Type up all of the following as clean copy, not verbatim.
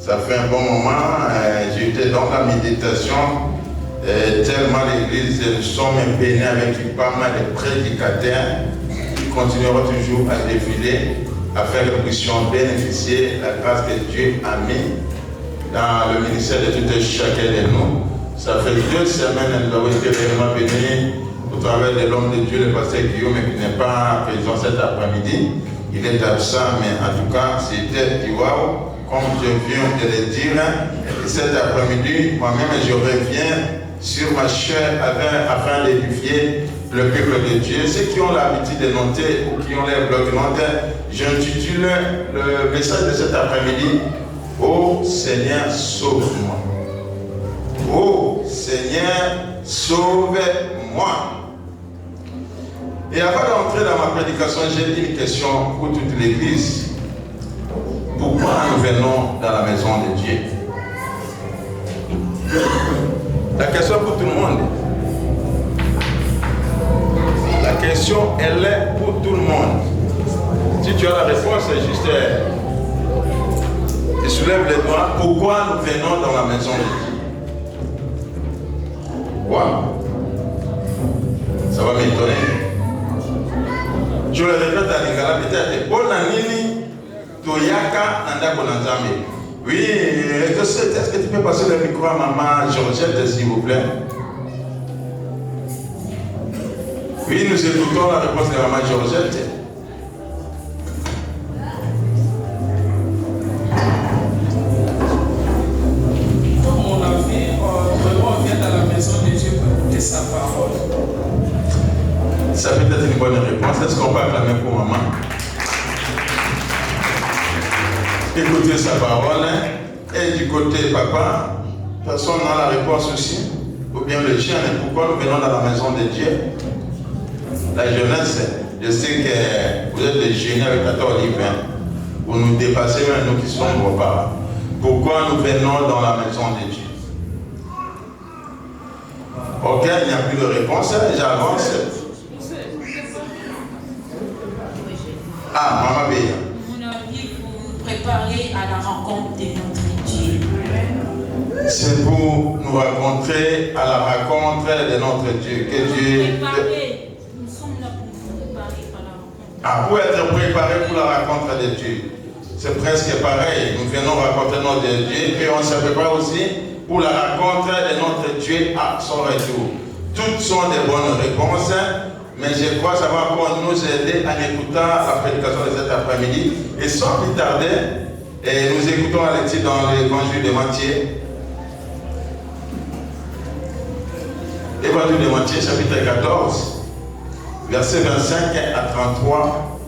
Ça fait un bon moment, j'étais dans la méditation, tellement l'église, nous sommes bénis avec pas mal de prédicateurs qui continueront toujours à défiler, à faire que nous puissions bénéficier de la grâce que Dieu a mis dans le ministère de tout et chacun de nous. Ça fait 2 semaines, nous avons été réellement bénis au travers de l'homme de Dieu, le pasteur Guillaume, qui n'est pas présent cet après-midi. Il est absent, mais en tout cas, c'était du wow. Comme je viens de le dire, et cet après-midi, moi-même, je reviens sur ma chair afin d'édifier le peuple de Dieu. Ceux qui ont l'habitude de noter ou qui ont les blocs notes, j'intitule le message de cet après-midi « Ô Seigneur, sauve-moi ». Ô Seigneur, sauve-moi. Et avant d'entrer dans ma prédication, j'ai une question pour toute l'Église. Pourquoi nous venons dans la maison de Dieu? La question pour tout le monde. La question, elle est pour tout le monde. Si tu as la réponse, c'est juste... tu soulèves les doigts. Pourquoi nous venons dans la maison de Dieu? Pourquoi? Ça va m'étonner. Je le répète à l'Ingala, peut-être. Bon, Nanini, Toyaka, Nandako Nanzambe. Oui, est-ce que tu peux passer le micro à maman Georgette, s'il vous plaît? Oui, nous écoutons la réponse de maman Georgette. Comme on l'a vu, vraiment on vient dans la maison de Dieu pour écouter sa parole. Ça peut être une bonne réponse. Est-ce qu'on peut acclamer pour maman? Écouter sa parole, et du côté papa, personne n'a la réponse aussi, ou bien le chien, pourquoi nous venons dans la maison de Dieu? La jeunesse, je sais que vous êtes des génies avec la olive, vous nous dépassez même nous qui sommes vos parents. Pourquoi nous venons dans la maison de Dieu? Ok, il n'y a plus de réponse, j'avance. Ah, maman Béa. Préparer à la rencontre de notre Dieu. C'est pour nous rencontrer à la rencontre de notre Dieu. Que Dieu. Préparer. Nous sommes là pour nous préparer à la rencontre. Ah, pour être préparé pour la rencontre de Dieu. C'est presque pareil. Nous venons rencontrer notre Dieu et on se prépare aussi pour la rencontre de notre Dieu à son retour. Toutes sont des bonnes réponses. Mais je crois que ça va encore nous aider en écoutant la prédication de cet après-midi. Et sans plus tarder, nous écoutons la lecture dans l'évangile de Matthieu. Évangile de Matthieu, chapitre 14, versets 25 à 33.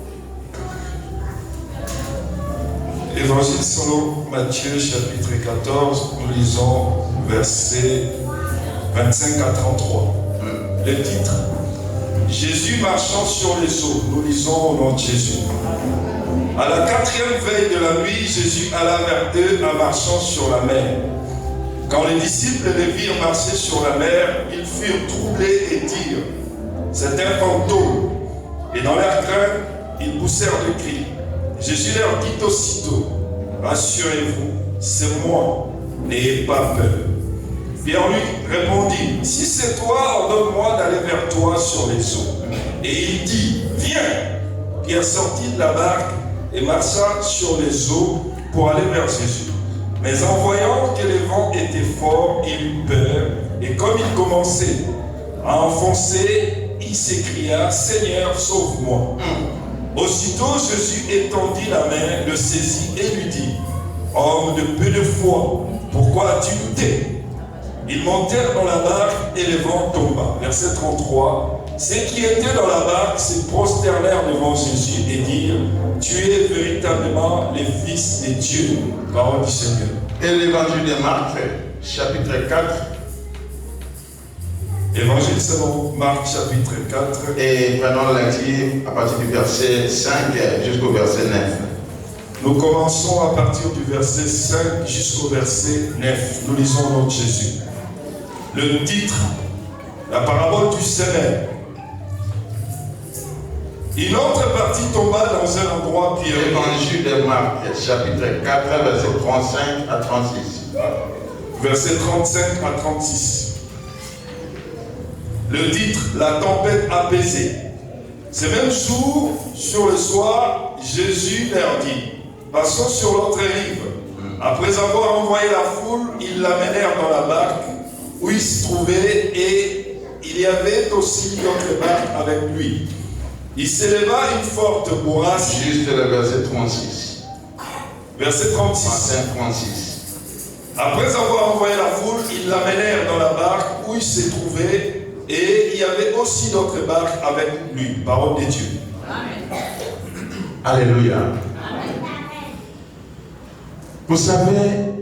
Évangile selon Matthieu, chapitre 14, nous lisons versets 25 à 33. Le titre: Jésus marchant sur les eaux. Nous lisons au nom de Jésus. À la 4e veille de la nuit, Jésus alla vers eux en marchant sur la mer. Quand les disciples les virent marcher sur la mer, ils furent troublés et dirent: c'est un fantôme. Et dans leur crainte, ils poussèrent des cris. Jésus leur dit aussitôt: rassurez-vous, c'est moi, n'ayez pas peur. Pierre lui répondit: si c'est toi, ordonne-moi d'aller vers toi sur les eaux. Et il dit: viens. Pierre sortit de la barque et marcha sur les eaux pour aller vers Jésus. Mais en voyant que les vents étaient forts, il eut peur, et comme il commençait à enfoncer, il s'écria: Seigneur, sauve-moi. Aussitôt Jésus étendit la main, le saisit et lui dit: homme de peu de foi, pourquoi as-tu douté? Ils montèrent dans la barque et le vent tomba. Verset 33. Ceux qui étaient dans la barque se prosternèrent devant Jésus et dirent: tu es véritablement le Fils de Dieu. Parole du Seigneur. Et l'évangile de Marc, chapitre 4. Évangile selon Marc, chapitre 4. Et prenons la lecture à partir du verset 5 jusqu'au verset 9. Nous commençons à partir du verset 5 jusqu'au verset 9. Nous lisons au nom de Jésus. Le titre: la parabole du semeur. Une autre partie tomba dans un endroit pierreux. Évangile de Marc, chapitre 4, verset 35 à 36. Verset 35 à 36. Le titre, la tempête apaisée. Ce même jour, sur le soir, Jésus leur dit, passons sur l'autre rive. Après avoir envoyé la foule, ils l'amenèrent dans la barque où il se trouvait et il y avait aussi d'autres barques avec lui. Il s'éleva une forte bourrasque. Juste le verset 36. Verset 36. 36. Après avoir envoyé la foule, ils l'amenèrent dans la barque où il se trouvait et il y avait aussi d'autres barques avec lui. Parole de Dieu. Amen. Alléluia. Amen. Vous savez,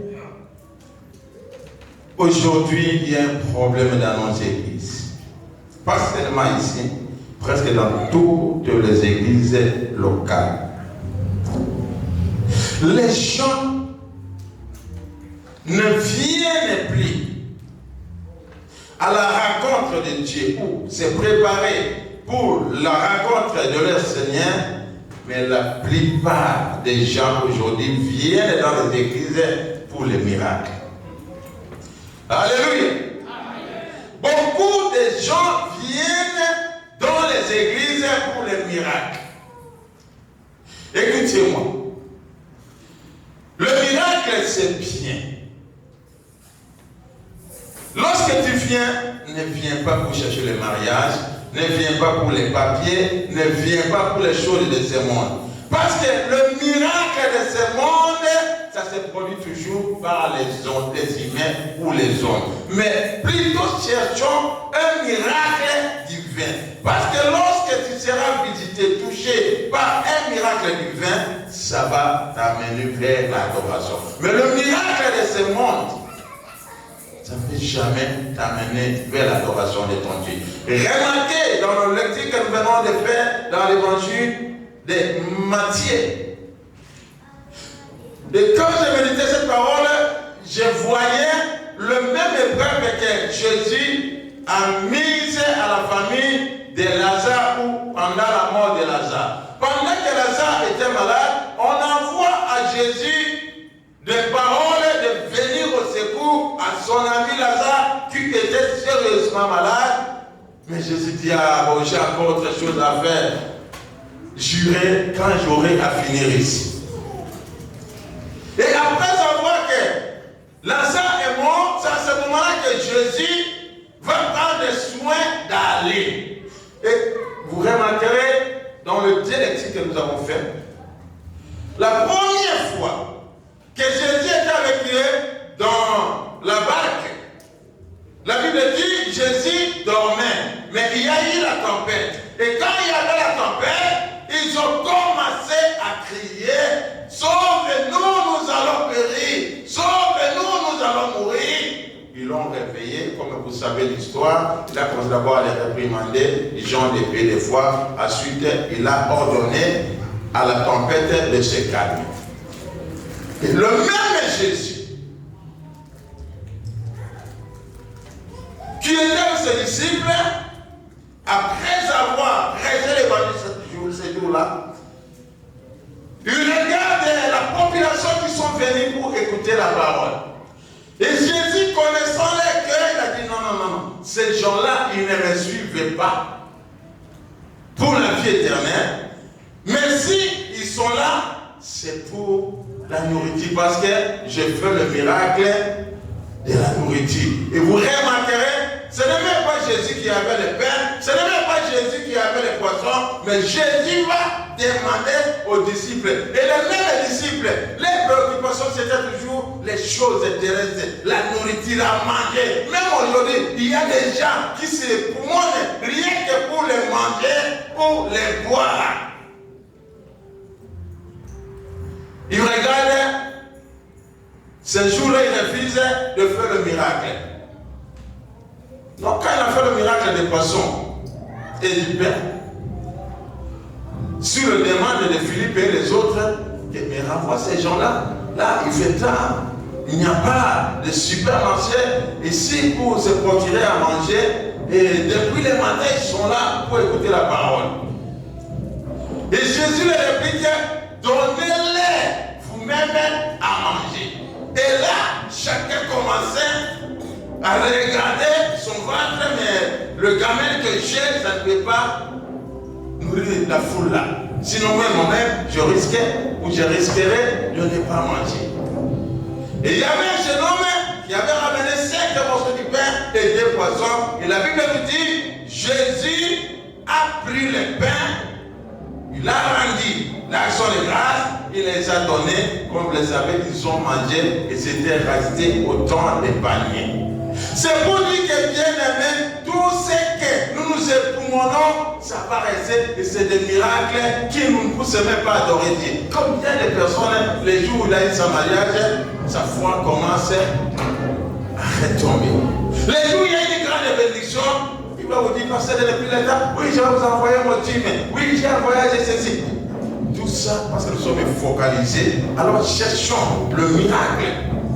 aujourd'hui, il y a un problème dans nos églises. Pas seulement ici, presque dans toutes les églises locales. Les gens ne viennent plus à la rencontre de Dieu ou se préparer pour la rencontre de leur Seigneur, mais la plupart des gens aujourd'hui viennent dans les églises pour les miracles. Alléluia. Beaucoup de gens viennent dans les églises pour les miracles. Écoutez-moi. Le miracle, c'est bien. Lorsque tu viens, ne viens pas pour chercher le mariage, ne viens pas pour les papiers, ne viens pas pour les choses de ce monde. Parce que le miracle de ce monde, ça se produit toujours par les hommes, les humains ou les hommes. Mais plutôt cherchons un miracle divin. Parce que lorsque tu seras visité, touché par un miracle divin, ça va t'amener vers l'adoration. Mais le miracle de ce monde, ça ne peut jamais t'amener vers l'adoration de ton Dieu. Remarquez dans le lecture que nous venons de faire dans l'évangile de Matthieu. Et quand je méditais cette parole, je voyais le même épreuve que Jésus a mise à la famille de Lazare ou pendant la mort de Lazare. Pendant que Lazare était malade, on envoie à Jésus des paroles de venir au secours à son ami Lazare qui était sérieusement malade. Mais Jésus dit, ah bon, j'ai encore autre chose à faire. J'irai quand j'aurai à finir ici. Et après savoir que Lazare est mort, c'est à ce moment-là que Jésus va prendre soin d'aller. Et vous remarquerez dans le dialectique que nous avons fait, la première fois que Jésus était avec eux dans la barque, la Bible dit Jésus dormait, mais il y a eu la tempête. Et quand il y avait la tempête, ils ont commencé à crier, sauve-nous, nous allons périr, sauve-nous, nous allons mourir. Ils l'ont réveillé, comme vous savez l'histoire, il a commencé d'abord à les réprimander, ils ont des des fois, ensuite il a ordonné à la tempête de se calmer. Et le même Jésus, qui était avec ses disciples, après avoir résolu l'évangile ce jour-là, il regarde la population qui sont venus pour écouter la parole. Et Jésus, connaissant les cœurs, il a dit non, ces gens-là, ils ne me suivent pas pour la vie éternelle. Mais si ils sont là, c'est pour la nourriture, parce que je fais le miracle de la nourriture. Et vous remarquerez, ce n'est même pas Jésus qui avait le pain, ce n'est même pas Jésus qui avait les poissons, mais Jésus va demander aux disciples. Et les mêmes disciples, les préoccupations, c'était toujours les choses terrestres, la nourriture à manger. Même aujourd'hui, il y a des gens qui se promonent rien que pour les manger, pour les boire. Ils regardent, ce jour-là, ils refusent de faire le miracle. Donc, quand il a fait le miracle des poissons et du pain, sur le demande de Philippe et les autres, mais renvoie ces gens-là. Là, il fait tard. Il n'y a pas de supermarché ici pour se procurer à manger. Et depuis le matin, ils sont là pour écouter la parole. Et Jésus leur réplique, donnez-les vous-même à manger. Et là, chacun commençait à regarder son ventre, mais le gamin que j'ai, ça ne peut pas nourrir la foule là. Sinon, moi-même, je risquerais de ne pas manger. Et il y avait un jeune homme qui avait ramené 5 morceaux de pain et 2 poissons. Et la Bible nous dit, Jésus a pris le pain, il a rendu l'action de grâce, il les a donnés, comme vous le savez, ils ont mangé et c'était resté autant de paniers. C'est pour dire que bien aimé, tout ce que nous nous éprouvons, ça va rester et c'est des miracles qui ne nous poussent même pas à adorer Dieu. Combien de personnes, les jours où il a eu son mariage, sa foi commence à retomber. Les jours où il y a une grande bénédiction, il va vous dire, pasteur, depuis l'état, oui, je vais vous envoyer mon team, oui, j'ai envoyé ceci. Tout ça parce que nous sommes focalisés. Alors cherchons le miracle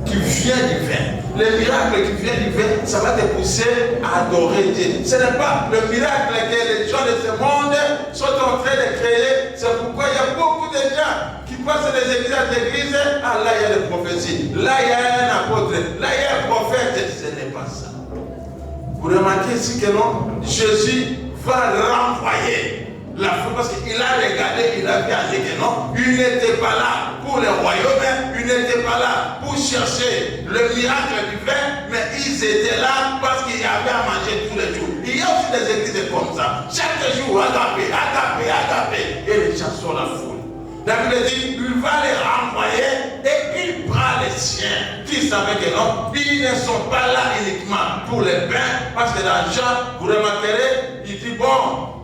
qui vient du vin. Le miracle qui vient du vin, ça va te pousser à adorer Dieu. Ce n'est pas le miracle que les gens de ce monde sont en train de créer. C'est pourquoi il y a beaucoup de gens qui passent des églises à l'église. Ah, là il y a des prophéties. Là il y a un apôtre. Là il y a un prophète. Ce n'est pas ça. Vous remarquez ici que non, Jésus va renvoyer la foule parce qu'il a regardé, il a vu que non, il n'était pas là pour le royaume, il n'était pas là pour chercher le miracle du vin, mais ils étaient là parce qu'il y avait à manger tous les jours. Il y a aussi des églises comme ça. Chaque jour, agapé, et les gens sont la foule. La Bible dit, il va les renvoyer et il prend les siens qui savaient que non, ils ne sont pas là uniquement pour les pains, parce que dans Jean, vous remarquerez, il dit bon,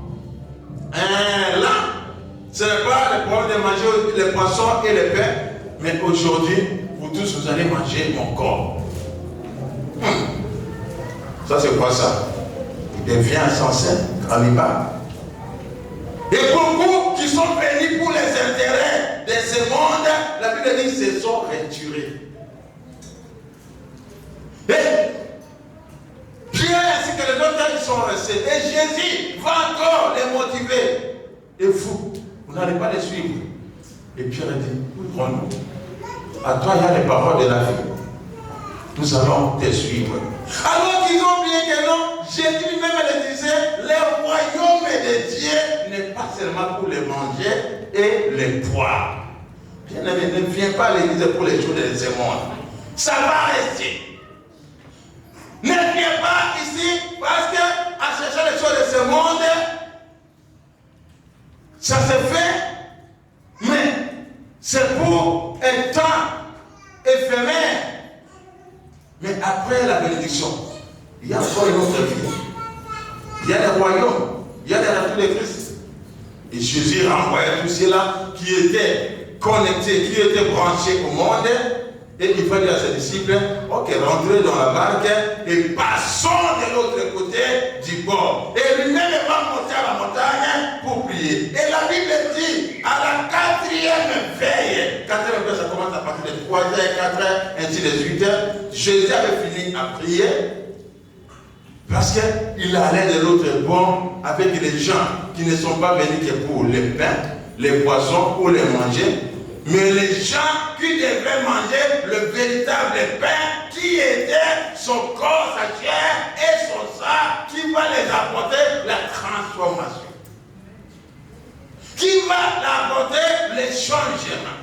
là, ce n'est pas le problème de manger les poissons et les pains, mais aujourd'hui, vous tous, vous allez manger mon corps. Ça, c'est quoi ça? Il devient insensé, cannibale. Et beaucoup qui sont venus pour les intérêts de ce monde, la Bible dit qu'ils se sont retirés. Et Pierre ainsi que les autres, ils sont restés. Et Jésus va encore les motiver. Et vous n'allez pas les suivre. Et Pierre dit, oui, prends-nous. À toi, il y a les paroles de la vie. Nous allons te suivre. Alors qu'ils ont oublié que non, Jésus lui-même le disait, le royaume de Dieu n'est pas seulement pour les manger et les boire. Bien-aimé, ne viens pas à l'église pour les jours de ce monde. Ça va rester. Ne viens pas ici parce que à chercher les choses de ce monde, ça se fait, mais c'est pour un temps éphémère. Mais après la bénédiction, il y a encore une autre vie. Il y a le royaume, il y a la retour de Christ. Et Jésus renvoyait tous ceux-là qui étaient connectés, qui étaient branchés au monde. Et il va dire à ses disciples, ok, rentrez dans la barque et passons de l'autre côté du bord. Et lui-même va monter à la montagne pour prier. Et la Bible dit, à la 4e veille, 4e veille, ça commence à partir de 3h, 4h, ainsi de suite, Jésus avait fini à prier parce qu'il allait de l'autre bord avec les gens qui ne sont pas venus que pour les pains, les poissons ou les manger, mais les gens qui devaient manger le véritable pain qui était son corps, sa chair et son sang qui va les apporter la transformation. Qui va apporter les changements.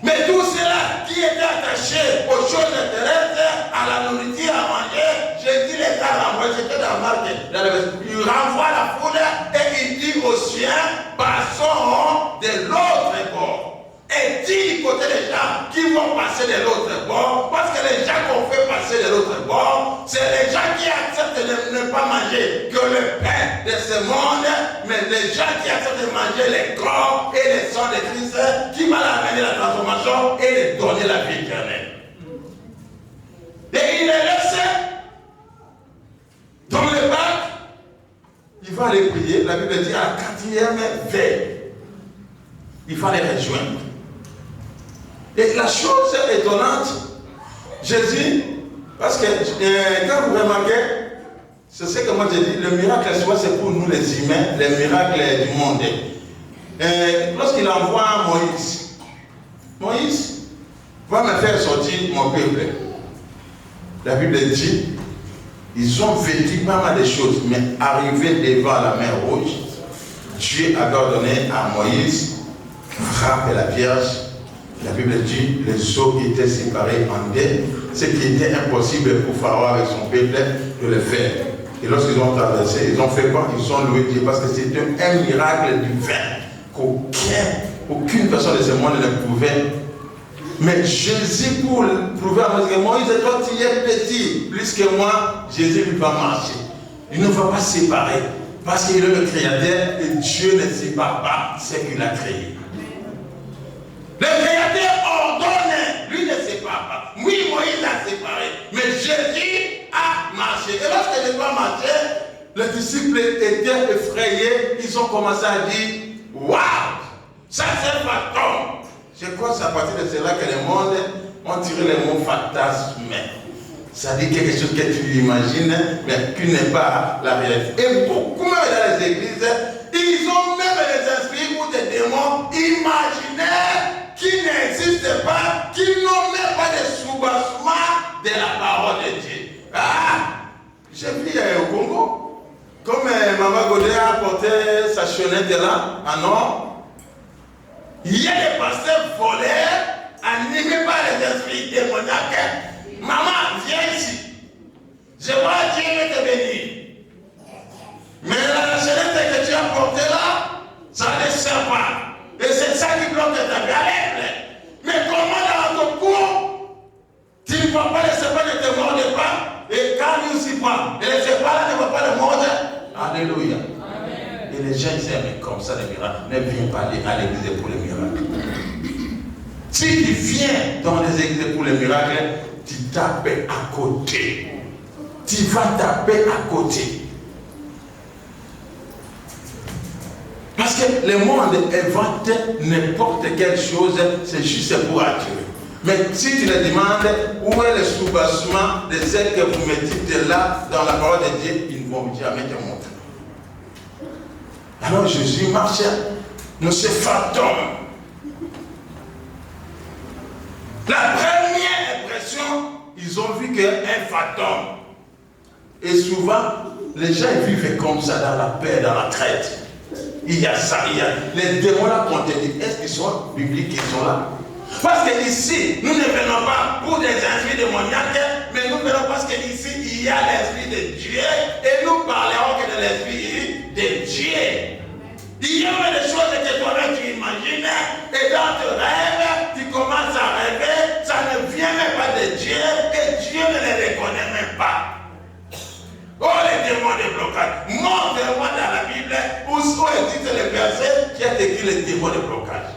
Mais tout cela qui était attaché aux choses terrestres, à la nourriture, à manger, Jésus les a renvoyés, c'était dans Marc, il renvoie la foule et il dit aux siens, passons de l'autre bord. Et dit du côté des gens qui vont passer de l'autre bord, parce que les gens qu'on fait passer de l'autre bord, c'est les gens qui acceptent de ne pas manger que le pain de ce monde, mais les gens qui acceptent de manger les corps et les sangs de Christ, qui va amener la transformation et les donner la vie éternelle. Et il les laisse dans le bac, il va les prier, la Bible dit à la 4e veille, il va les rejoindre. Et la chose étonnante, Jésus, parce que quand vous remarquez, c'est ce que moi j'ai dit, le miracle soit c'est pour nous les humains, les miracles du monde. Lorsqu'il envoie Moïse va me faire sortir mon peuple. La Bible dit, ils ont vécu pas mal de choses, mais arrivé devant la mer Rouge, Dieu a ordonné à Moïse frapper la Vierge. La Bible dit, les eaux étaient séparées en deux, ce qui était impossible pour Pharaon avec son peuple de le faire. Et lorsqu'ils ont traversé, ils ont fait quoi? Ils ont loué Dieu parce que c'était un miracle divin qu'aucune personne de ce monde ne pouvait. Mais Jésus, pour prouver à Moïse que Moïse, toi tu es petit, plus que moi, Jésus lui va marcher. Il ne va pas séparer parce qu'il est le créateur et Dieu ne sépare pas ce qu'il a créé. Le créateur ordonne, lui ne sépare pas. Oui, Moïse a séparé, mais Jésus a marché. Et lorsque Jésus a marché, les disciples étaient effrayés. Ils ont commencé à dire, waouh, ça c'est un fantôme. Je crois que c'est à partir de cela que les mondes ont tiré le mot fantasme. Ça dit quelque chose que tu imagines, mais qui n'est pas la réalité. Et beaucoup même dans les églises, ils ont même des esprits ou des démons imaginaires qui n'existent pas, qui n'ont même pas de soubassement de la parole de Dieu. Ah, j'ai vu au Congo, comme Maman Godet a porté sa chaînette là, en or, il y a des pasteurs voleurs animés par les esprits démoniaques. Maman, viens ici. Je vois Dieu te bénir. Mais la chaînette que tu as portée là, ça ne sert pas. Et c'est ça qui bloque ta galère. Mais comment dans ton cou, tu ne vois pas les serpents ne te mordent pas. Et quand ils aussi pas, et les serpents là ne vont pas le mordre. Alléluia. Amen. Et les gens ils aiment comme ça les miracles. Ne viens pas à l'église pour les miracles. Si tu viens dans les églises pour les miracles, tu tapes à côté. Tu vas taper à côté. Parce que le monde invente n'importe quelle chose, c'est juste pour attirer. Mais si tu leur demandes où est le soubassement de ce que vous mettez là dans la parole de Dieu, ils ne vont jamais te montrer. Alors Jésus marchait, nous c'est fantôme. La première impression, ils ont vu qu'un fantôme. Et souvent, les gens vivent comme ça dans la paix, dans la traite. Il y a ça, il y a les démons là qu'on te dit, est-ce qu'ils sont bibliques, ils sont là? Parce que ici, nous ne venons pas pour des esprits démoniaques, mais nous venons parce qu'ici, il y a l'esprit de Dieu et nous parlerons que de l'esprit de Dieu. Il y a des choses que toi-même tu imagines et dans tes rêves, tu commences à rêver, ça ne vient même pas de Dieu et Dieu ne les reconnaît même pas. Oh les démons de blocage, montre-moi dans la Bible où est-il le verset qui a écrit les démons de blocage.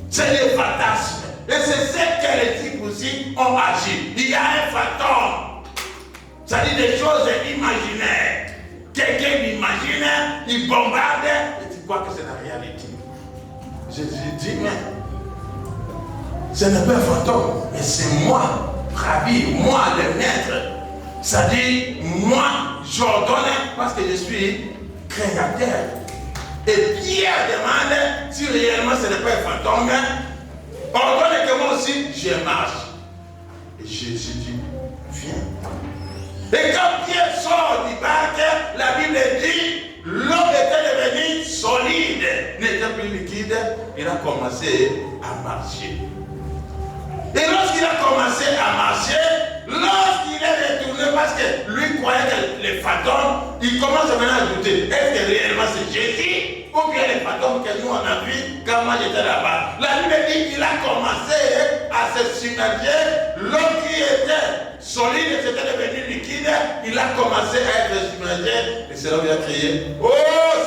C'est les fantasmes. Et c'est ce que les types aussi ont agi. Il y a un fantôme. Ça dit des choses imaginaires. Quelqu'un imagine, il bombarde et tu crois que c'est la réalité. Je dis, mais ce n'est pas un fantôme, mais c'est moi, Rabbi, moi le maître. Ça dit, moi, j'ordonne parce que je suis créateur. Et Pierre demande si réellement ce n'est pas un fantôme, ordonne que moi aussi je marche. Et Jésus dit, viens. Et quand Pierre sort du barque, la Bible dit, l'eau était devenue solide, n'était plus liquide, il a commencé à marcher. Et lorsqu'il a commencé à marcher, lorsqu'il est retourné, parce que lui croyait que les fantômes, il commence maintenant à douter, est-ce que réellement c'est Jésus ou bien les fantômes que nous on a vu quand moi j'étais là-bas. La Bible dit qu'il a commencé à se submerger, l'eau qui était solide, c'était devenu liquide, il a commencé à être submergé, et c'est là où il a crié, oh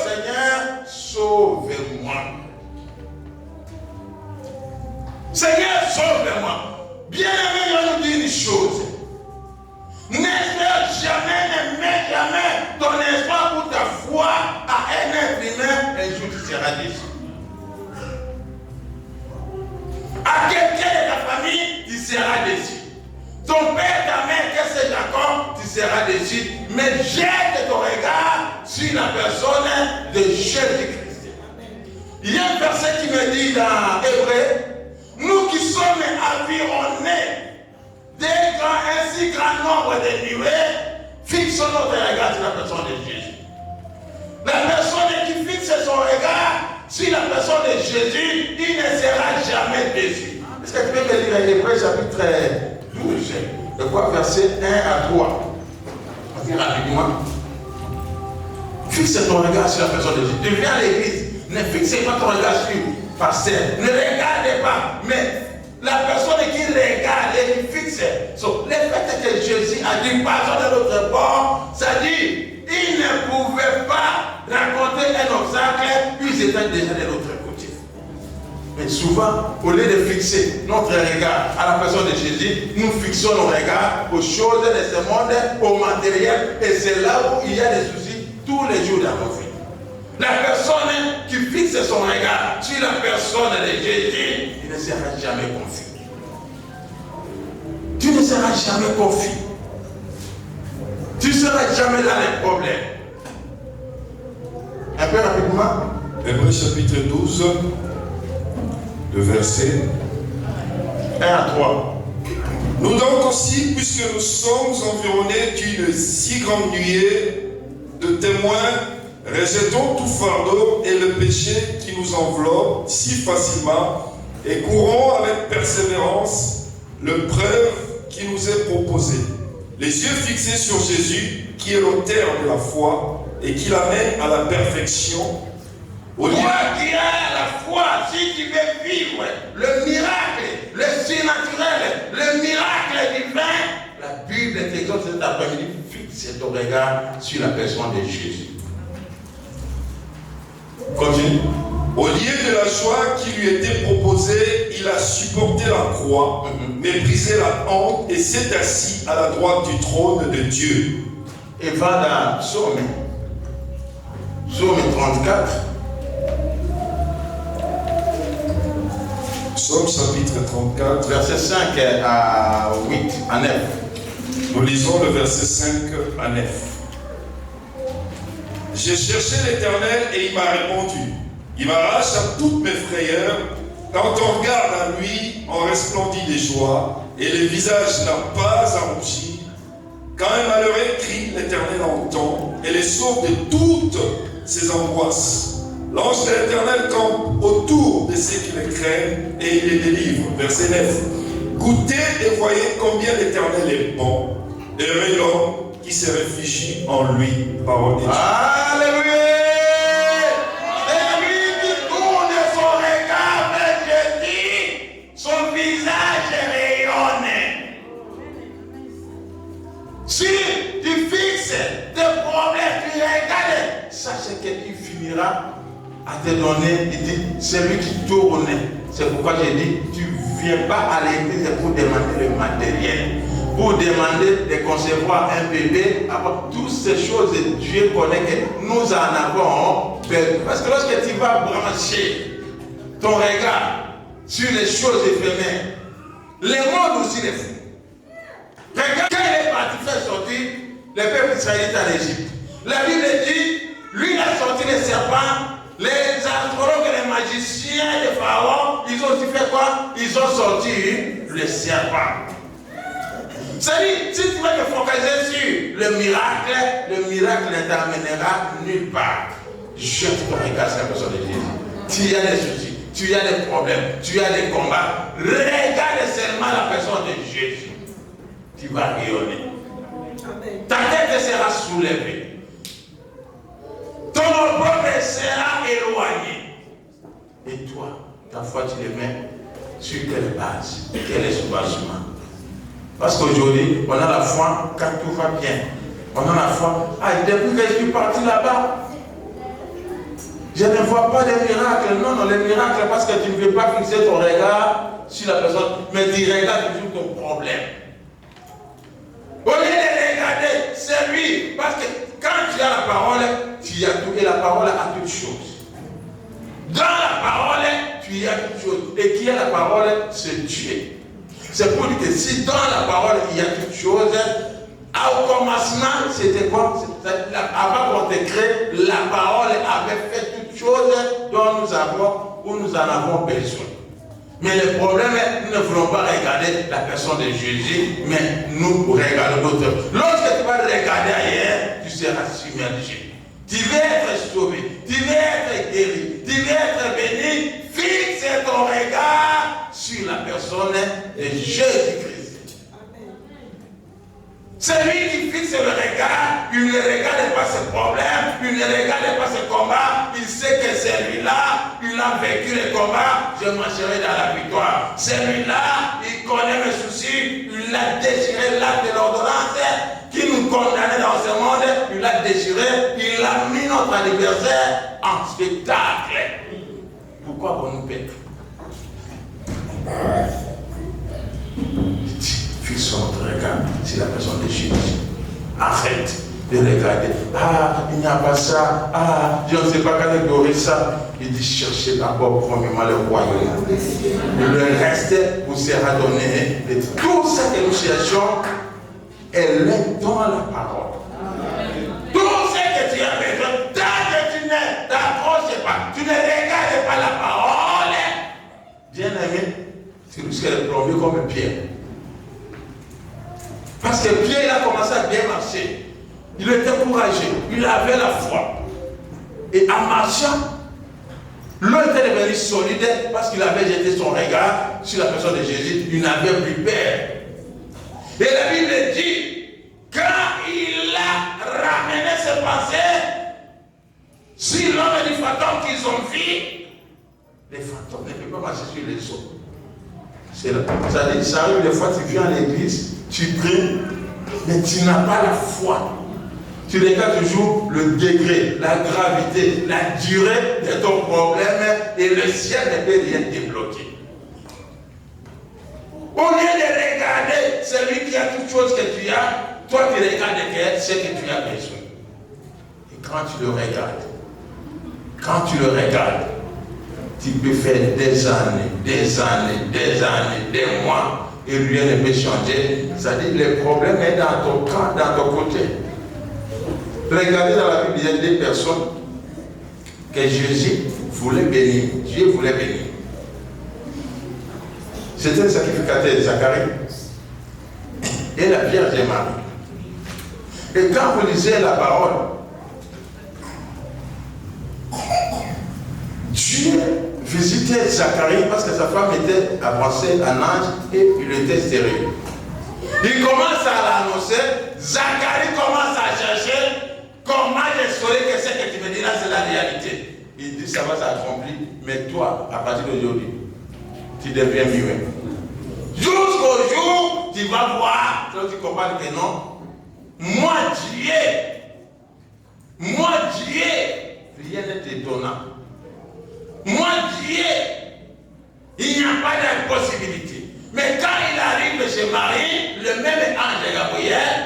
Seigneur, sauve-moi. Seigneur, sauve-moi. Bien-aimé, je vais nous dire une chose. N'espère jamais, ne mets jamais ton espoir pour ta foi à un être humain, un jour tu seras déçu. À quelqu'un de ta famille, tu seras déçu. Ton père, ta mère, que c'est Jacob, tu seras déçu, mais jette ton regard sur la personne de Jésus-Christ. Il y a un verset qui me dit dans Hébreu, nous qui sommes environnés d'un si grand nombre de nuées, fixons notre regard sur la personne de Jésus. La personne qui fixe son regard sur la personne de Jésus, il ne sera jamais déçu. Est-ce que tu peux me lire Hébreu chapitre 12, de quoi verset 1 à 3. Rapidement. Fixe ton regard sur la personne de Jésus. Tu viens à l'église, ne fixez pas ton regard sur pasteur. Ne regardez pas, mais la personne qui regarde et qui fixe. Le fait que Jésus a dit pardon de notre bord, ça dit il ne pouvait pas rencontrer un obstacle, ils étaient déjà de l'autre côté. Mais souvent, au lieu de fixer notre regard à la personne de Jésus, nous fixons nos regards aux choses de ce monde, au matériel, et c'est là où il y a des soucis tous les jours dans nos vies. La personne qui fixe son regard sur la personne de Jésus, il ne sera jamais confus. Tu ne seras jamais confus. Tu ne seras jamais dans les problèmes. Un peu rapidement. Hébreu chapitre 12, le verset 1 à 3. Nous donc aussi, puisque nous sommes environnés d'une si grande nuée de témoins, rejetons tout fardeau et le péché qui nous enveloppe si facilement et courons avec persévérance l'épreuve qui nous est proposée. Les yeux fixés sur Jésus, qui est l'auteur de la foi et qui l'amène à la perfection. Toi qui as la foi, si tu veux vivre le miracle, le surnaturel, le miracle divin, la Bible t'exhorte cet après-midi, fixe ton regard sur la personne de Jésus. Continue. Au lieu de la joie qui lui était proposée, il a supporté la croix, méprisé la honte et s'est assis à la droite du trône de Dieu. Et va dans Psaume 34. Psaume chapitre 34, verset 5 à 8, à 9. Nous lisons le verset 5 à 9. J'ai cherché l'Éternel et il m'a répondu. Il m'arrache à toutes mes frayeurs. Quand on regarde à lui, on resplendit de joie et le visage n'a pas à rougir. Quand un malheureux crie, l'Éternel entend et les sauve de toutes ses angoisses. L'ange de l'Éternel campe autour de ceux qui le craignent et il les délivre. Verset 9. Goûtez et voyez combien l'Éternel est bon. Heureux l'homme qui se réfugie en lui. Parole de Dieu. Alléluia! C'est lui qui tourne son regard vers Jésus, son visage rayonne. Si tu fixes tes problèmes, tu regardes, sache qu'il finira à te donner, il dit, c'est lui qui tourne. C'est pourquoi j'ai dit, tu ne viens pas à l'église pour demander le matériel, pour demander de concevoir un bébé. Après toutes ces choses, Dieu connaît que nous en avons perdu. Parce que lorsque tu vas brancher ton regard sur les choses éphémères, le monde aussi les fou. Regarde, quand il est parti faire sortir le peuple israélite en Égypte, la Bible dit, lui il a sorti les serpents. Les astrologues et les magiciens de Pharaon, ils ont aussi fait quoi? Ils ont sorti le serpent. C'est-à-dire, si tu veux te focaliser sur le miracle ne t'amènera nulle part. Jette ton regard sur la personne de Jésus. Tu as des soucis, tu as des problèmes, tu as des combats. Regarde seulement la personne de Jésus. Tu vas rayonner. Ta tête sera soulevée. Ton opprobre sera éloigné. Et toi, ta foi, tu le mets sur quelle base? Quel est ce basement? Parce qu'aujourd'hui, on a la foi quand tout va bien. On a la foi. Ah, depuis que je suis parti là-bas, je ne vois pas de miracle. Non, les miracles, parce que tu ne veux pas fixer ton regard sur la personne, mais tu regardes toujours ton problème. Au lieu de regarder, c'est lui. Parce que quand tu as la parole, tu as tout. Et la parole a toutes choses. Dans la parole, tu as toutes choses. Et qui a la parole, c'est Dieu. C'est pour dire que si dans la parole, il y a toutes choses, Au commencement, c'était quoi? Avant qu'on te crée, la parole avait fait toutes choses dont nous en avons besoin. Mais le problème est, nous ne voulons pas regarder la personne de Jésus, mais nous regardons d'autres. Lorsque tu vas regarder ailleurs, tu seras submergé. Tu veux être sauvé, tu veux être guéri, tu veux être béni. Fixe ton regard sur la personne de Jésus-Christ. Celui qui fixe le regard, il ne regarde pas ses problèmes, il ne regarde pas ses combats, il sait que celui-là, il a vécu les combats, je marcherai dans la victoire. Celui-là, il connaît mes soucis, il a déchiré l'acte de l'ordonnance qui nous condamnait dans ce monde, il l'a déchiré, il a mis notre adversaire en spectacle. Pourquoi vont nous perdre? Fixons notre regard sur la personne de Jésus. Arrête de regarder. Ah, il n'y a pas ça. Ah, je ne sais pas catégorie ça. Il dit cherchez d'abord premièrement le royaume. Le reste vous sera donné. Et tout ce que nous cherchons, elle est dans la parole. Tout ce que tu as besoin, tant que tu ne t'approches pas, tu ne regardes pas la parole, bien aimé, tu risques de plomber comme Pierre. Parce que Pierre, il a commencé à bien marcher. Il était courageux, il avait la foi. Et en marchant, l'eau était devenue solide parce qu'il avait jeté son regard sur la personne de Jésus. Il n'avait plus peur. Et la Bible dit, quand il a ramené ses pensées sur l'homme du fantôme qu'ils ont vu, les fantômes ne peuvent pas marcher sur les eaux. Ça arrive des fois, tu viens à l'église, tu pries, mais tu n'as pas la foi. Tu regardes toujours le degré, la gravité, la durée de ton problème et le ciel ne peut rien débloquer. Au lieu de regarder celui qui a toutes choses que tu as, toi tu regardes ce que tu as besoin. Et quand tu le regardes, tu peux faire des années, des mois, et rien ne peut changer. C'est-à-dire que le problème est dans ton camp, dans ton côté. Regardez dans la Bible, il y a des personnes que Jésus voulait bénir. Dieu voulait bénir. C'était le sacrificateur de Zacharie et la Vierge Marie. Et quand vous lisez la parole, Dieu visitait Zacharie parce que sa femme était avancée en âge et il était stérile. Il commence à l'annoncer, Zacharie commence à chercher comment je saurais que ce que tu me dis là c'est la réalité. Il dit ça va s'accomplir, mais toi, à partir d'aujourd'hui, tu deviens muet. Jusqu'au jour, tu vas voir, tu comprends que non, moi Dieu, rien n'est étonnant. Moi Dieu, il n'y a pas d'impossibilité. Mais quand il arrive chez Marie, le même ange Gabriel,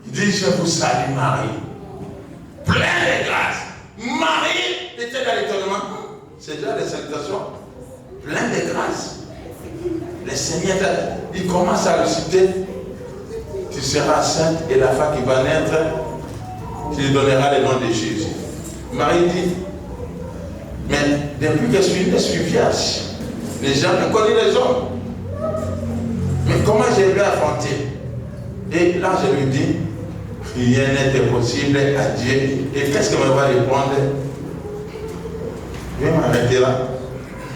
il dit, je vous salue Marie, plein de grâce. Marie était dans l'étonnement. C'est déjà des salutations, plein de grâce. Le Seigneur, il commence à le citer. Tu seras sainte et la femme qui va naître, tu lui donneras le nom de Jésus. Marie dit, mais depuis que je suis vierge, les gens me connaissent les hommes. Mais comment je vais affronter? Et là, je lui dis, rien n'était possible à Dieu. Et qu'est-ce qu'il va répondre? Je vais m'arrêter là.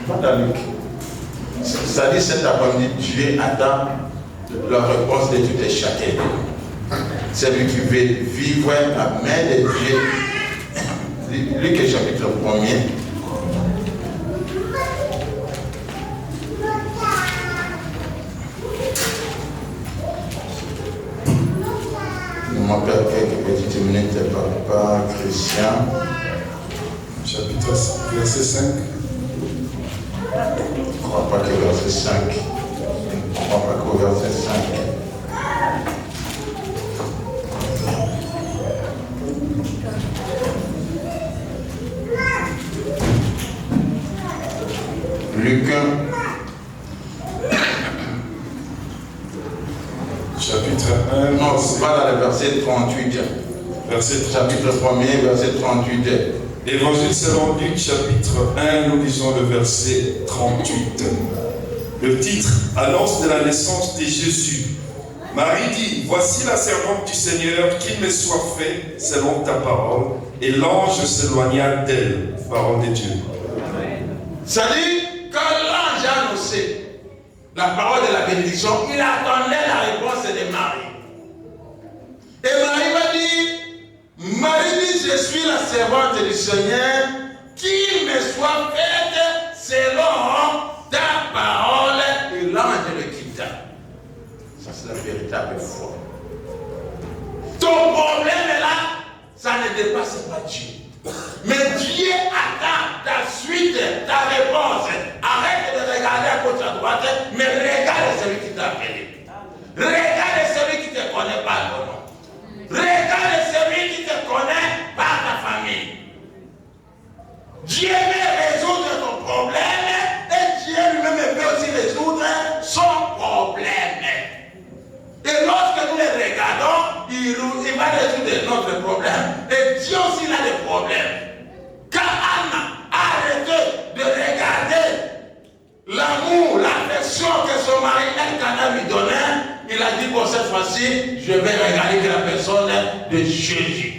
Va dans Luc. Ça dit cet après-midi, Dieu attend la réponse de tout et chacun de nous. Celui qui veut vivre la main de Dieu. Luc chapitre 1er. Il manque quelques petites minutes par Christian. Chapitre verset 5. Je ne crois pas que verset 5. Je ne crois pas qu'au verset 5. Luc 1. Chapitre chapitre 1. Non, c'est pas dans le verset 38. Chapitre 1er, verset 38. Évangile selon Luc, chapitre 1, nous lisons le verset 38. Le titre, annonce de la naissance de Jésus. Marie dit, voici la servante du Seigneur, qu'il me soit fait selon ta parole. Et l'ange s'éloigna d'elle. Parole de Dieu. Ça dit, quand l'ange a annoncé la parole de la bénédiction, il attendait la réponse de Marie. Et Marie m'a dit, Marie dit, je suis la servante du Seigneur, qu'il me soit faite selon ta parole. Et l'ange le quitta. Ça, c'est la véritable foi. Ton problème est là, ça ne dépasse pas Dieu. Mais Dieu attend ta suite, ta réponse. Arrête de regarder à gauche à droite, mais regarde celui qui t'a appelé. Regarde celui qui ne te connaît pas ton nom. Regarde celui qui te connaît par ta famille. Dieu veut résoudre ton problème et Dieu lui-même veut aussi résoudre son problème. Et lorsque nous les regardons, il va résoudre notre problème. Et Dieu aussi a des problèmes. Quand Anna a arrêté de regarder l'amour, l'affection que son mari Elkanah lui donnait, il a dit, bon, cette fois-ci, je vais regarder que la personne de Jésus.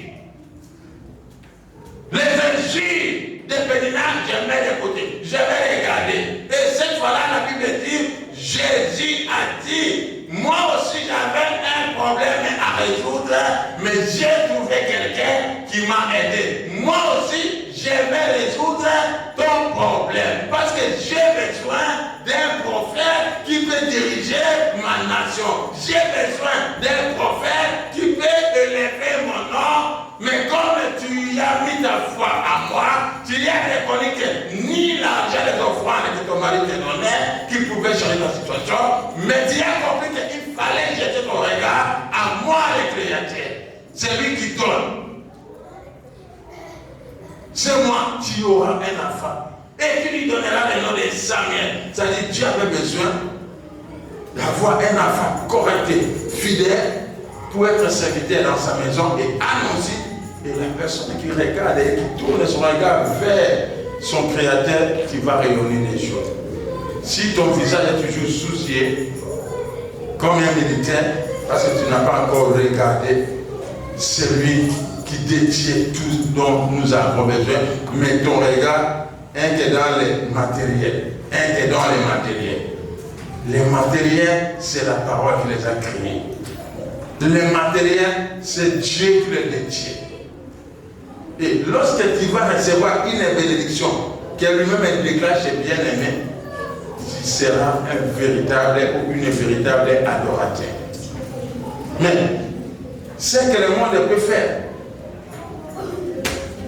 Les injures de Pénina, je vais l'écouter, je vais regarder. Et cette fois-là, la Bible dit, Jésus a dit, moi aussi j'avais un problème à résoudre, mais j'ai trouvé quelqu'un qui m'a aidé. Moi aussi, je vais résoudre ton problème. Parce que j'ai besoin d'un prophète qui peut diriger ma nation. J'ai besoin d'un prophète qui peut élever mon nom. Mais comme tu as mis ta foi à moi, tu as reconnu que ni l'argent des offrandes que ton mari te donnait qui pouvait changer ta situation, mais tu as compris qu'il fallait jeter ton regard à moi, le Créateur. C'est lui qui donne. C'est moi, tu auras un enfant. Et tu lui donneras le nom de Samuel. C'est-à-dire Dieu avait besoin d'avoir un enfant correct, fidèle, pour être serviteur dans sa maison et annoncer. Et la personne qui regarde et qui tourne son regard vers son Créateur, qui va rayonner des choses. Si ton visage est toujours soucié, comme un militaire, parce que tu n'as pas encore regardé celui qui détient tout ce dont nous avons besoin, mais ton regard est dans les matériels. Un est dans les matériels. Les matériels, c'est la parole qui les a créés. Les matériels, c'est Dieu qui les détient. Et lorsque tu vas recevoir une bénédiction qu'elle lui-même déclare chez bien-aimé, tu seras un véritable ou une véritable adorateur. Mais ce que le monde peut faire,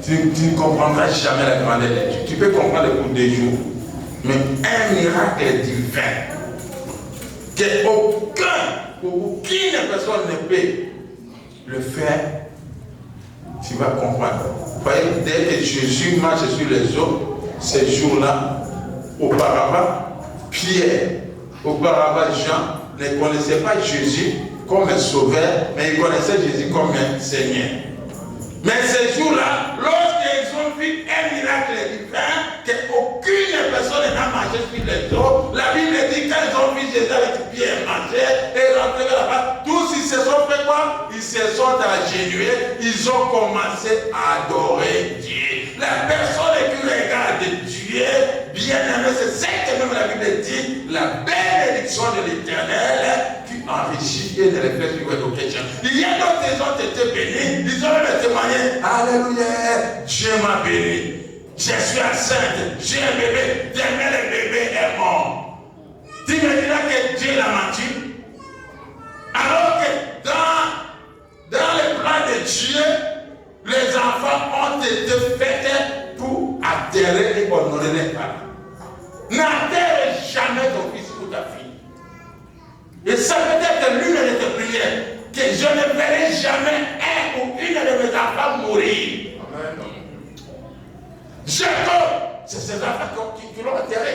tu ne comprendras jamais la grandeur de Dieu. Tu peux comprendre le cours des jours, mais un miracle divin qu'aucune personne ne peut le faire, tu vas comprendre. Vous voyez, dès que Jésus marche sur les eaux, ces jours-là, auparavant, Pierre, auparavant Jean, ne connaissait pas Jésus comme un sauveur, mais il connaissait Jésus comme un Seigneur. Mais ces jours-là, lorsqu'ils ont vu un miracle divin, qu'aucune personne n'a marché sur les eaux, la Bible dit qu'ils ont vu Jésus avec Pierre marcher et rentrer là-bas, tous ils se sont fait quoi? Ils se sont agenouillés, ils ont commencé à adorer Dieu. La personne qui regarde Dieu, bien aimé, c'est ce que même la Bible dit, la bénédiction de l'Éternel qui enrichit et ne reflète plus aux chrétiens. Il y a d'autres qui ont été bénis, ils ont même témoigné, alléluia, Dieu m'a béni. Je suis enceinte, j'ai un bébé, demain le bébé est mort. Tu me diras que Dieu l'a menti? Alors que dans le plan de Dieu, les enfants ont été faits pour atterrir et honorer les parents. N'atterre jamais ton fils ou ta fille. Et ça peut être l'une de tes prières, que je ne verrai jamais un ou une de mes enfants mourir. Jacob, c'est ses enfants qui l'ont atterré.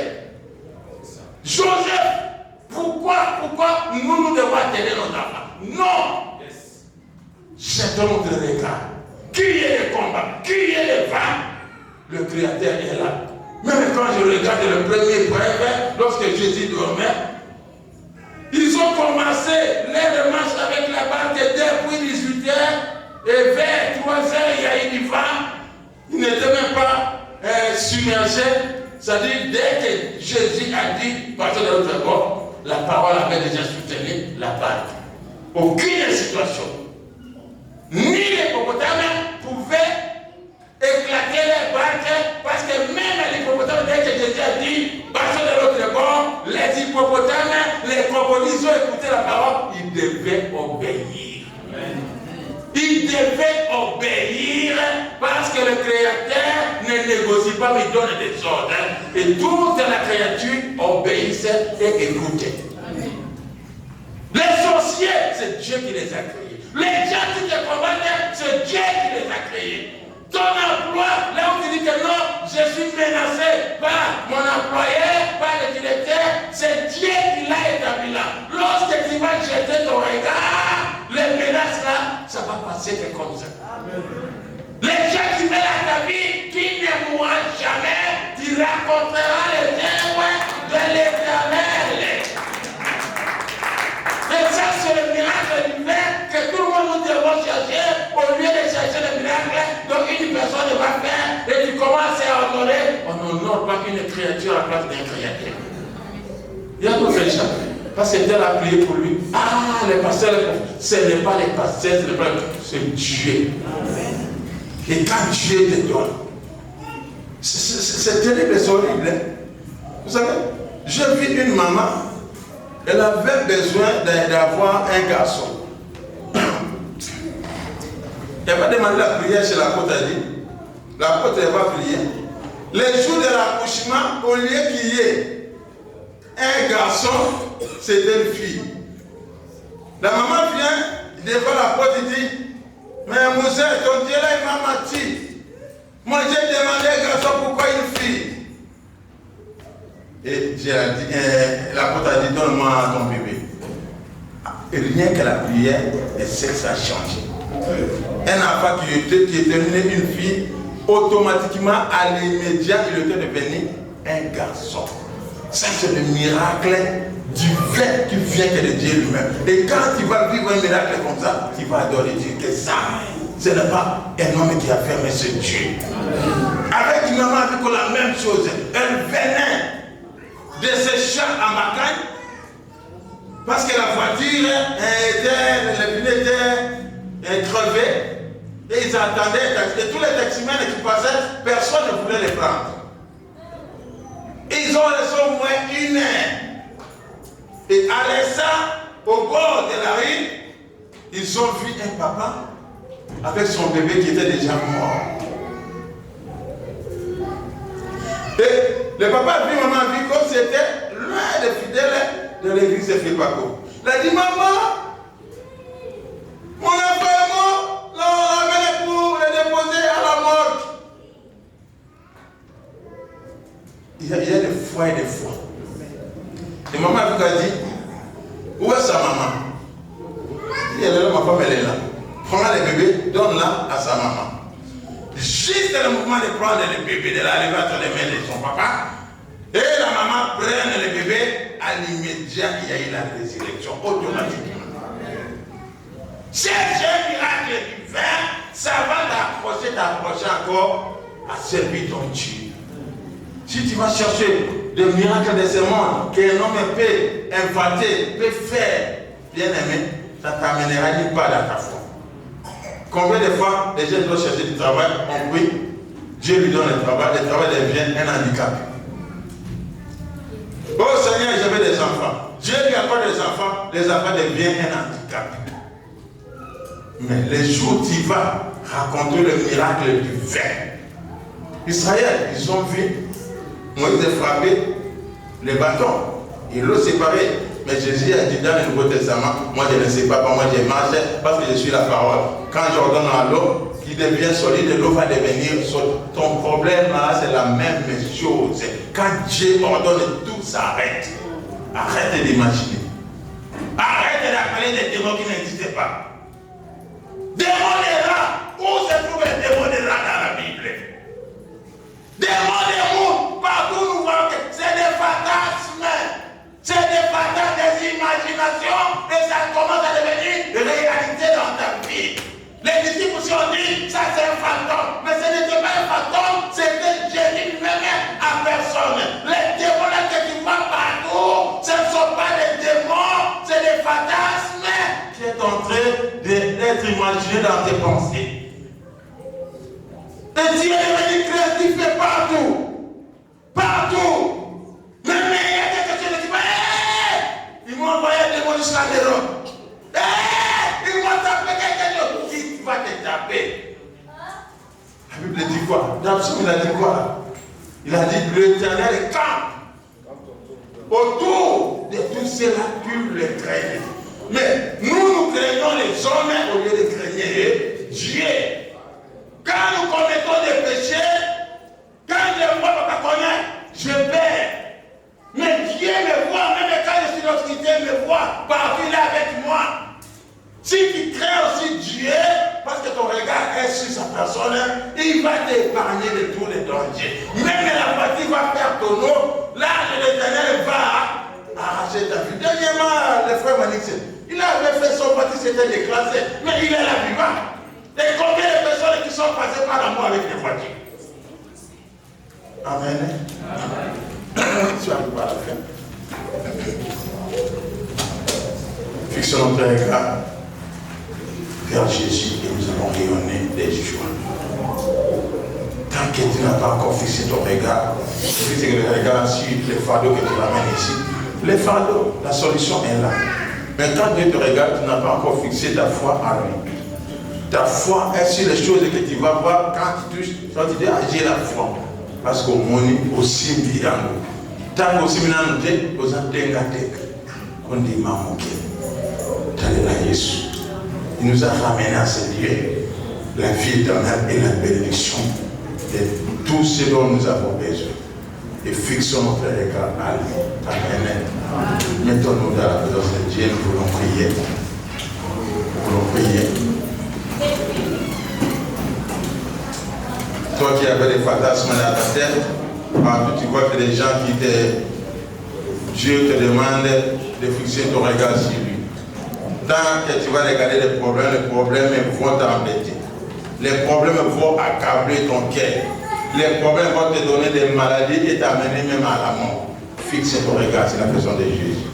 Joseph, pourquoi nous devons atterrir nos enfants? Non. Jetons notre regard. Qui est le combat? Qui est le vent? Le Créateur est là. Même quand je regarde le premier bref, lorsque Jésus dormait, ils ont commencé leur marche avec la barque depuis 18h et vers 3h, il y a eu du vent. Ils n'étaient même pas submergés. C'est-à-dire, dès que Jésus a dit, partez de l'autre bord, la parole avait déjà soutenu la barque. Aucune situation. Ni les hippopotames pouvaient éclater les barques, parce que même les hippopotames, dès que Jésus a dit, partez de l'autre bord, les hippopotames, les crocodiles ont écouté la parole, ils devaient obéir. Ils devaient obéir parce que le Créateur ne négocie pas, mais donne des ordres. Et toute la créature obéissait et écoutait. Les sorciers, c'est Dieu qui les a créés. Les gens qui te combattent, c'est Dieu qui les a créés. Ton emploi, là où tu dis que non, je suis menacé par mon employeur, par le directeur, c'est Dieu qui l'a établi là. Lorsque tu vas jeter ton regard, les menaces là, ça va passer comme ça. Amen. Les gens qui mettent à ta vie, qui ne mourront jamais, tu raconteras les témoins de l'Éternel. Et ça, c'est le miracle divin que tout le monde nous devons chercher. Au lieu de chercher le miracle, donc une personne va faire et tu commences à honorer. On n'honore pas une créature à la place d'un créateur. Il y a d'autres gens. Parce que Dieu a prié pour lui. Ah, les pasteurs, ce n'est pas les pasteurs, c'est Dieu. Et quand Dieu te donne, c'est terrible, c'est horrible. Vous savez, je vis une maman. Elle avait besoin d'avoir un garçon. Elle va demander la prière chez l'apôtre, elle dit. L'apôtre, elle va prier. Les jours de l'accouchement, au lieu qu'il y ait un garçon, c'était une fille. La maman vient devant l'apôtre et dit, mais Moussa, ton Dieu là, il m'a menti. Moi, j'ai demandé un garçon, pourquoi une fille? Et l'apôtre a dit, donne-moi ton bébé. Et rien que la prière, le sexe a changé. Un enfant qui était né une fille, automatiquement, à l'immédiat, il était devenu un garçon. Ça, c'est le miracle divin qui vient que de Dieu lui-même. Et quand tu vas vivre un miracle comme ça, tu vas adorer Dieu. Que ça, ce n'est pas un homme qui a fait, mais c'est Dieu. Avec une maman, avec la même chose. Elle venait de ces champs en Macagne, parce que la voiture les pneus étaient crevés, et ils attendaient, et tous les taximens qui passaient, personne ne voulait les prendre. Ils ont resté au moins 1 heure. Et à l'instant, au bord de la rue, ils ont vu un papa avec son bébé qui était déjà mort. Et le papa a vu maman a vu comme c'était l'un des fidèles de l'église de Flipaco. Il a dit, maman, mon enfant est mort, là on l'amène pour le déposer à la morgue. Il y a des fois et des fois. Et maman a dit, où est sa maman? Il dit, elle est là, ma femme elle est là. Prends le bébé, donne-la à sa maman. Juste le mouvement de prendre le bébé, de l'arriver entre les mains de son papa, et la maman prenne le bébé, à l'immédiat, il y a eu la résurrection automatiquement. C'est un miracle divin, ça va t'approcher encore à servir ton Dieu. Si tu vas chercher des miracles de ce monde qu'un homme peut inventer, peut faire, bien aimé, ça ne t'amènera nulle part dans ta foi. Combien de fois les gens doivent chercher du travail, on prie, Dieu lui donne le travail devient un handicap. Oh Seigneur, j'avais des enfants. Dieu lui accorde des enfants deviennent un handicap. Mais les jours où tu vas raconter le miracle du vin, Israël, ils ont vu Moïse frapper les bâtons, ils l'ont séparé. Mais Jésus a dit dans le Nouveau Testament, moi je ne sais pas, moi je marche parce que je suis la parole. Quand j'ordonne à l'eau qui devient solide, l'eau va devenir solide. Ton problème là, c'est la même chose. Quand Dieu ordonne, tout s'arrête. Arrête d'imaginer. Arrête d'appeler des démons qui n'existaient pas. Démons des rats. Où se trouvent les démons des rats dans la Bible? Démons des mouches. Partout nous voyons que c'est des fantasmes. C'est des fantasmes, des imaginations. Et ça commence à devenir réalité dans ta vie. Les disciples aussi ont dit, ça c'est un fantôme. Mais ce n'était pas un fantôme, c'était Jésus lui-même à personne. Les démons là que tu vois partout, ce ne sont pas des démons, c'est des fantasmes qui est en train d'être imaginé dans tes pensées. Et Dieu est venu créatif partout. Partout. Même il y a quelque chose qui dit, ils m'ont envoyé un démon jusqu'à l'Europe. Ils m'ont tapé quelque chose. Qui va te taper? La Bible dit quoi? Dabson, il a dit quoi? Il a dit que l'Éternel campe autour de tous ceux-là qui le craignent. Mais nous craignons les hommes au lieu de craigner Dieu. Quand nous commettons des péchés, quand je vois papa connaît, je perds. Mais Dieu me voit, même quand je suis dans l'obscurité, il me voit, parce qu'il est avec moi. Si tu crains aussi Dieu, parce que ton regard est sur sa personne, il va t'épargner de tous les dangers. Même la fatigue va faire ton eau, là l'Éternel va arracher ta vie. Dernièrement, le frère Manix, il avait fait son parti, c'était déclassé, mais il est là vivant. Et combien de personnes qui sont passées par la mort avec les voitures? Amen. Tu arrives à la fin. Fixons notre regard vers Jésus et nous allons rayonner des joies. Tant que tu n'as pas encore fixé ton regard, fixe le regard sur les fardeaux que tu ramènes ici. Les fardeaux, la solution est là. Mais quand Dieu te regarde, tu n'as pas encore fixé ta foi en lui. Ta foi est sur les choses que tu vas voir quand tu touches. Quand tu dis, ah, j'ai la foi. Parce qu'au monde, aussi bien. Tant que aussi bien, nous sommes on dit, maman, Jésus. Il nous a ramenés à ce lieu, la vie éternelle et la bénédiction de tout ce dont nous avons besoin. Et fixons notre regard à lui. Amen. Mettons-nous dans la présence de Dieu, nous voulons prier. Nous voulons prier. Toi qui avais des fantasmes dans ta tête, partout tu vois que les gens qui Dieu te demande de fixer ton regard sur lui. Tant que tu vas regarder les problèmes vont t'embêter. Les problèmes vont accabler ton cœur. Les problèmes vont te donner des maladies et t'amener même à la mort. Fixe ton regard sur la personne de Jésus.